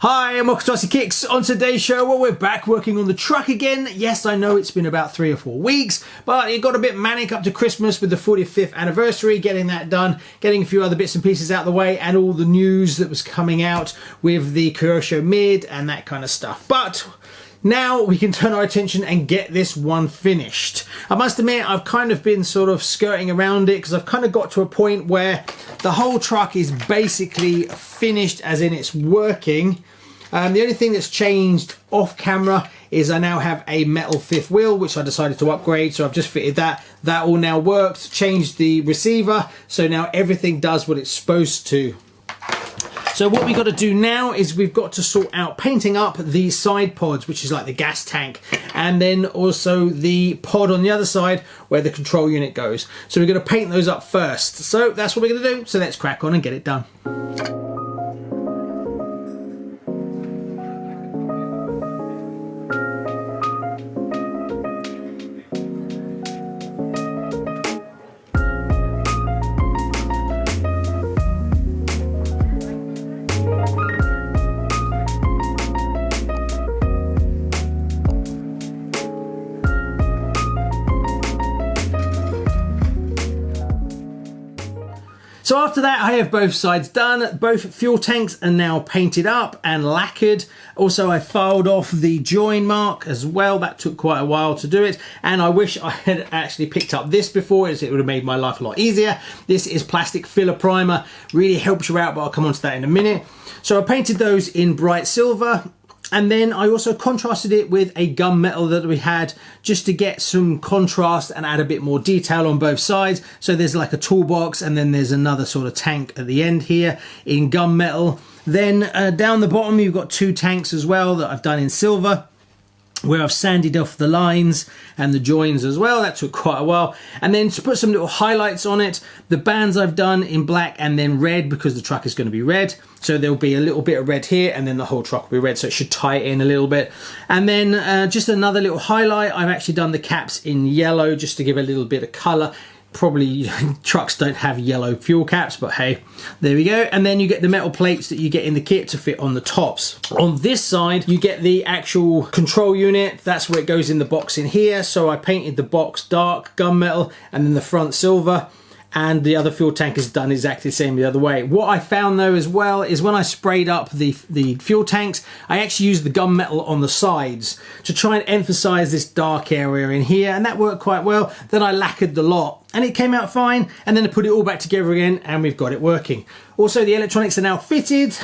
Hi and welcome to RCKicks. On today's show, well, we're back working on the truck again. Yes, I know it's been about 3 or 4 weeks, but it got a bit manic up to Christmas with the 45th anniversary, getting that done, getting a few other bits and pieces out of the way, and all the news that was coming out with the Kyosho Mid and that kind of stuff. But now we can turn our attention and get this one finished. I must admit, I've kind of been sort of skirting around it because I've kind of got to a point where the whole truck is basically finished, as in it's working. The only thing that's changed off camera is I now have a metal fifth wheel, which I decided to upgrade. So I've just fitted that. That all now works. Changed the receiver. So now everything does what it's supposed to. So what we got to do now is we've got to sort out painting up the side pods, which is like the gas tank, and then also the pod on the other side where the control unit goes. So we're going to paint those up first. So that's what we're going to do. So let's crack on and get it done. So after that, I have both sides done. Both fuel tanks are now painted up and lacquered. Also, I filed off the join mark as well. That took quite a while to do it. And I wish I had actually picked up this before, as it would have made my life a lot easier. This is plastic filler primer. Really helps you out, but I'll come on to that in a minute. So I painted those in bright silver. And then I also contrasted it with a gunmetal that we had just to get some contrast and add a bit more detail on both sides. So there's like a toolbox and then there's another sort of tank at the end here in gunmetal. Then down the bottom you've got 2 tanks as well that I've done in silver, where I've sanded off the lines and the joins as well. That took quite a while. And then to put some little highlights on it, the bands I've done in black and then red because the truck is going to be red. So there'll be a little bit of red here and then the whole truck will be red. So it should tie it in a little bit. And then just another little highlight, I've actually done the caps in yellow just to give a little bit of color. Probably trucks don't have yellow fuel caps, but hey, there we go. And then you get the metal plates that you get in the kit to fit on the tops. On this side, you get the actual control unit. That's where it goes in the box in here. So I painted the box dark gunmetal and then the front silver. And the other fuel tank is done exactly the same the other way. What I found though as well is when I sprayed up the fuel tanks, I actually used the gunmetal on the sides to try and emphasize this dark area in here, and that worked quite well. Then I lacquered the lot and it came out fine, and then I put it all back together again and we've got it working. Also, the electronics are now fitted.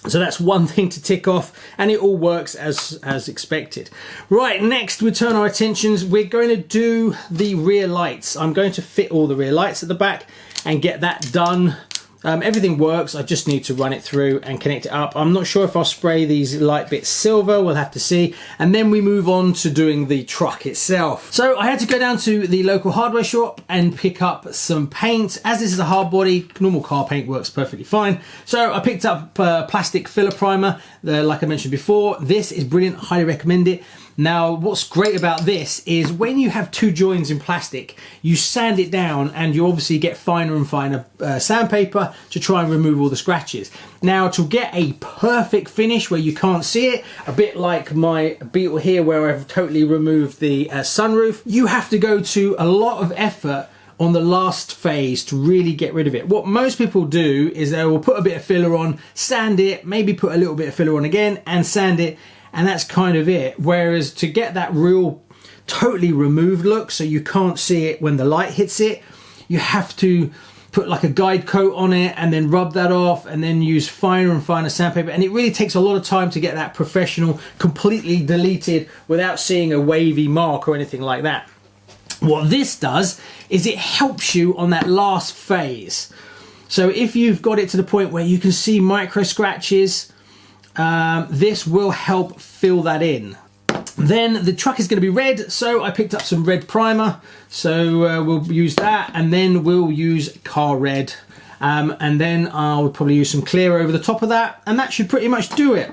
So that's one thing to tick off, and it all works as expected. Right, next we turn our attentions. We're going to do the rear lights. I'm going to fit all the rear lights at the back and get that done. Everything works. I just need to run it through and connect it up. I'm not sure if I'll spray these light bits silver. We'll have to see. And then we move on to doing the truck itself. So I had to go down to the local hardware shop and pick up some paint. As this is a hard body, normal car paint works perfectly fine. So I picked up plastic filler primer, like I mentioned before. This is brilliant. Highly recommend it. Now, what's great about this is when you have 2 joins in plastic, you sand it down and you obviously get finer and finer sandpaper to try and remove all the scratches. Now, to get a perfect finish where you can't see it, a bit like my Beetle here where I've totally removed the sunroof, you have to go to a lot of effort on the last phase to really get rid of it. What most people do is they will put a bit of filler on, sand it, maybe put a little bit of filler on again and sand it, and that's kind of it. Whereas to get that real totally removed look so you can't see it when the light hits it, you have to put like a guide coat on it and then rub that off and then use finer and finer sandpaper, and it really takes a lot of time to get that professional completely deleted without seeing a wavy mark or anything like that. What this does is it helps you on that last phase. So if you've got it to the point where you can see micro scratches, this will help fill that in. Then the truck is going to be red, so I picked up some red primer. So we'll use that, and then we'll use car red. And then I'll probably use some clear over the top of that, and that should pretty much do it.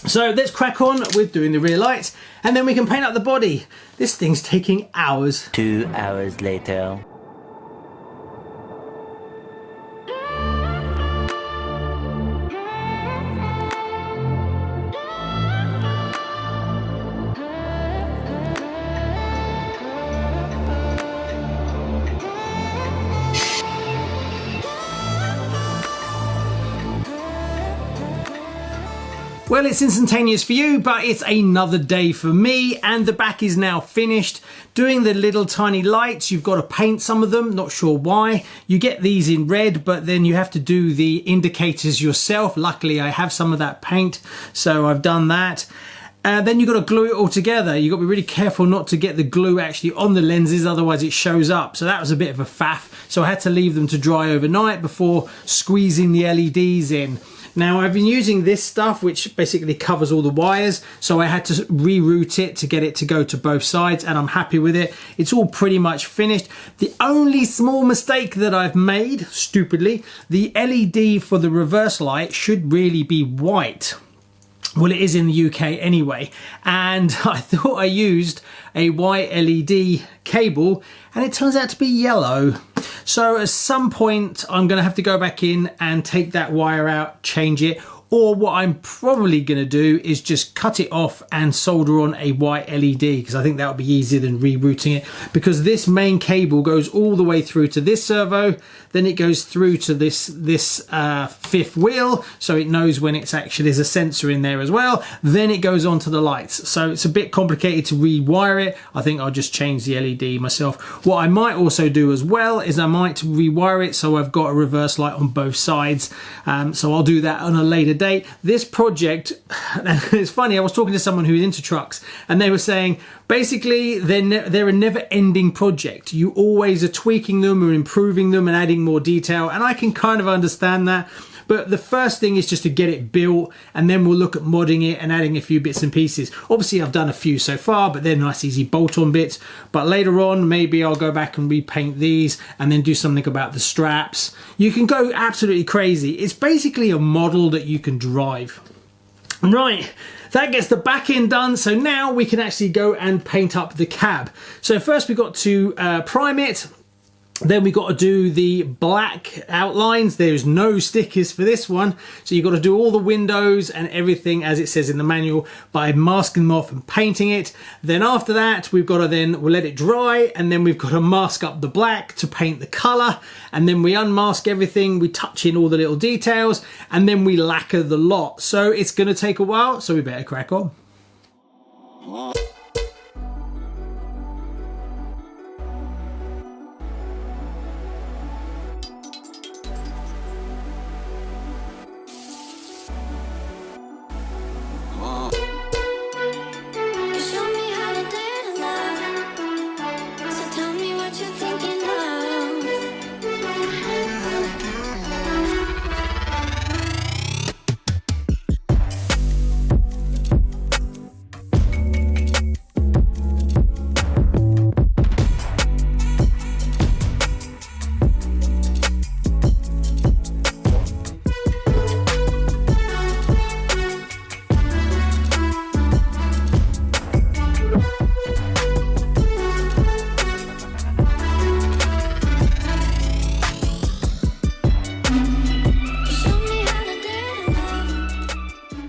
So let's crack on with doing the rear lights, and then we can paint up the body. This thing's taking hours. 2 hours later. Well, it's instantaneous for you, but it's another day for me, and the back is now finished. Doing the little tiny lights, you've got to paint some of them, not sure why. You get these in red, but then you have to do the indicators yourself. Luckily, I have some of that paint, so I've done that. Then you've got to glue it all together. You've got to be really careful not to get the glue actually on the lenses, otherwise it shows up. So that was a bit of a faff. So I had to leave them to dry overnight before squeezing the LEDs in. Now I've been using this stuff which basically covers all the wires, so I had to reroute it to get it to go to both sides, and I'm happy with it. It's all pretty much finished. The only small mistake that I've made, stupidly, the LED for the reverse light should really be white. Well, it is in the UK anyway, and I thought I used a white LED cable and it turns out to be yellow. So at some point I'm going to have to go back in and take that wire out, change it, or what I'm probably going to do is just cut it off and solder on a white LED, because I think that would be easier than rerouting it, because this main cable goes all the way through to this servo, then it goes through to this fifth wheel, so it knows when it's actually, there's a sensor in there as well, then it goes on to the lights. So it's a bit complicated to rewire it. I think I'll just change the LED myself. What I might also do as well is I might rewire it so I've got a reverse light on both sides. So I'll do that on a later date. This project, it's funny, I was talking to someone who's into trucks and they were saying basically they're a never-ending project. You always are tweaking them or improving them and adding more detail, and I can kind of understand that. But the first thing is just to get it built, and then we'll look at modding it and adding a few bits and pieces. Obviously I've done a few so far, but they're nice easy bolt-on bits. But later on maybe I'll go back and repaint these and then do something about the straps. You can go absolutely crazy. It's basically a model that you can drive. Right, that gets the back end done, so now we can actually go and paint up the cab. So first we've got to prime it. Then we've got to do the black outlines. There's no stickers for this one, so you've got to do all the windows and everything as it says in the manual by masking them off and painting it. Then after that we've got to we'll let it dry, and then we've got to mask up the black to paint the colour, and then we unmask everything, we touch in all the little details, and then we lacquer the lot. So it's going to take a while, so we better crack on.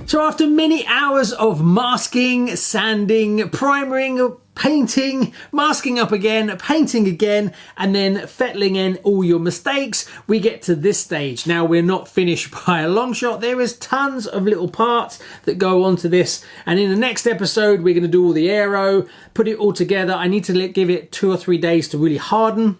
So after many hours of masking, sanding, primering, painting, masking up again, painting again, and then fettling in all your mistakes, we get to this stage. Now we're not finished by a long shot. There is tons of little parts that go onto this, and in the next episode we're going to do all the aero, put it all together. I need to give it 2 or 3 days to really harden.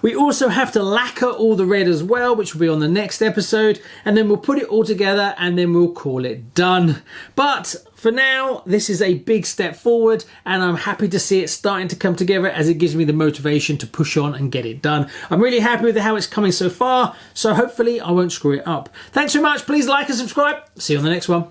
We also have to lacquer all the red as well, which will be on the next episode, and then we'll put it all together and then we'll call it done. But for now, this is a big step forward, and I'm happy to see it starting to come together as it gives me the motivation to push on and get it done. I'm really happy with how it's coming so far, so hopefully I won't screw it up. Thanks so much. Please like and subscribe. See you on the next one.